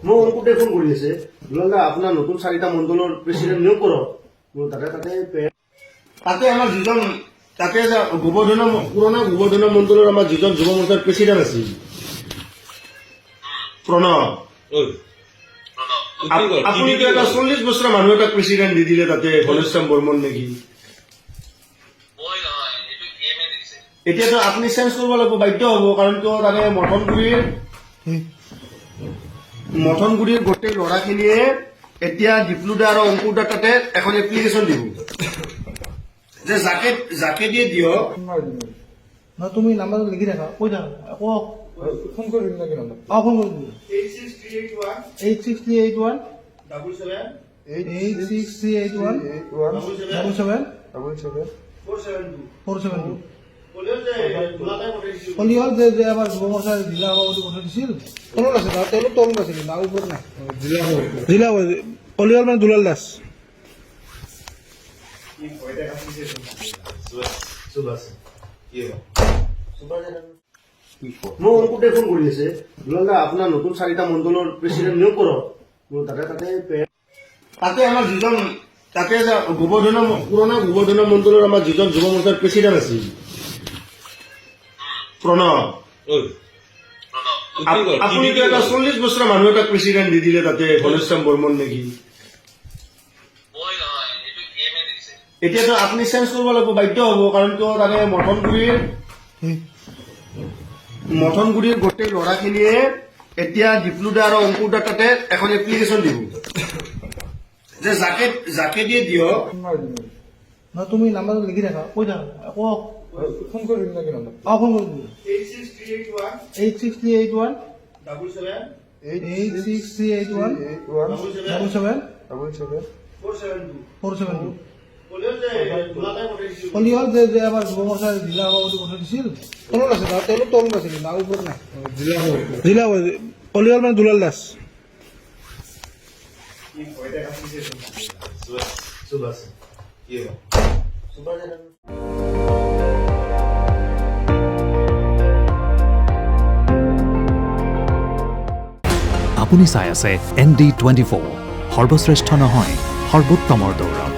মই অংকুটে ফোন কৰি আছে দুলালদা আপোনাৰ নতুন 4টা মণ্ডলৰ প্ৰেচিডেণ্ট নিয়োগ কৰক মোৰ তাতে আমাৰ যিজন তাতে গোবৰ্ধন পুৰণা গোবৰ্ধন মণ্ডলৰ আমাৰ যিজন যুৱ মৰ্চাৰ প্ৰেচিডেণ্ট আছিল প্ৰণৱ আপুনি এটা 40 বছৰ মানুহ এটা প্ৰেচিডেণ্ট দি দিলে তাতে ঘনশ্যাম বৰ্মন নেকি এতিয়াতো আপুনি চেঞ্জ কৰিব লাগিব বাধ্য হ'ব কাৰণ কিয় তাতে মথনগুৰিৰ গোটেই ল'ৰাখিনিয়ে এতিয়া ডিপ্লুদা আৰু অংকুৰদা তাতে এখন এপ্লিকেশ্যন দিব যে যাকে দিয়ে দিয়ক তুমি নাম্বাৰটো লিখি থাকা কৈ থাকা আকৌ ফোন কৰি দিম নেকি নাম্বাৰ ফোন কৰি দিম 86381 472 কলি হ'ল যে আমাৰ যুৱ মৰ্চাৰ জিলা সভাপতি পঠাই দিছিল তলত আছে তেওঁলোক তলত আছে কিন্তু আৰু ওপৰত নাই জিলা কলি হ'ল মানে দুলাল দাস মই অংকুটে ফোন কৰি আছে দুলালদা আপোনাৰ নতুন 4টা মণ্ডলৰ প্ৰেচিডেণ্ট নিয়োগ কৰক মোৰ তাতে আমাৰ যিজন তাতে গোবৰ্ধন পুৰণা গোবৰ্ধন মণ্ডলৰ আমাৰ যিজন যুৱ মৰ্চাৰ প্ৰেচিডেণ্ট আছিল প্ৰণৱ আপুনি এটা 40 বছৰ মানুহ এটা প্ৰেচিডেণ্ট দি দিলে তাতে ঘনশ্যাম বৰ্মন নেকি এতিয়াতো আপুনি চেঞ্জ কৰিব লাগিব বাধ্য হ'ব কাৰণ কিয় তাতে মথনগুৰিৰ গোটেই ল'ৰাখিনিয়ে এতিয়া ডিপ্লুদা আৰু অংকুৰদা তাতে এখন এপ্লিকেশ্যন দিব যে যাকে দিয়ে দিয়ক তুমি নাম্বাৰটো লিখি থাকা কৈ থাকা আকৌ ফোন কৰি দিম নেকি নাম্বাৰ ফোন কৰি দিম 86381 472 কলি হ'ল যে আমাৰ যুৱ মৰ্চাৰ জিলা সভাপতি পঠাই দিছিল তলত আছে তেওঁলোক তলত আছে কিন্তু আৰু ওপৰত নাই জিলা কলি হ'ল মানে দুলাল দাস আপুনি চাই আছে ND24 সৰ্বশ্ৰেষ্ঠ নহয় সৰ্বোত্তমৰ দৌৰ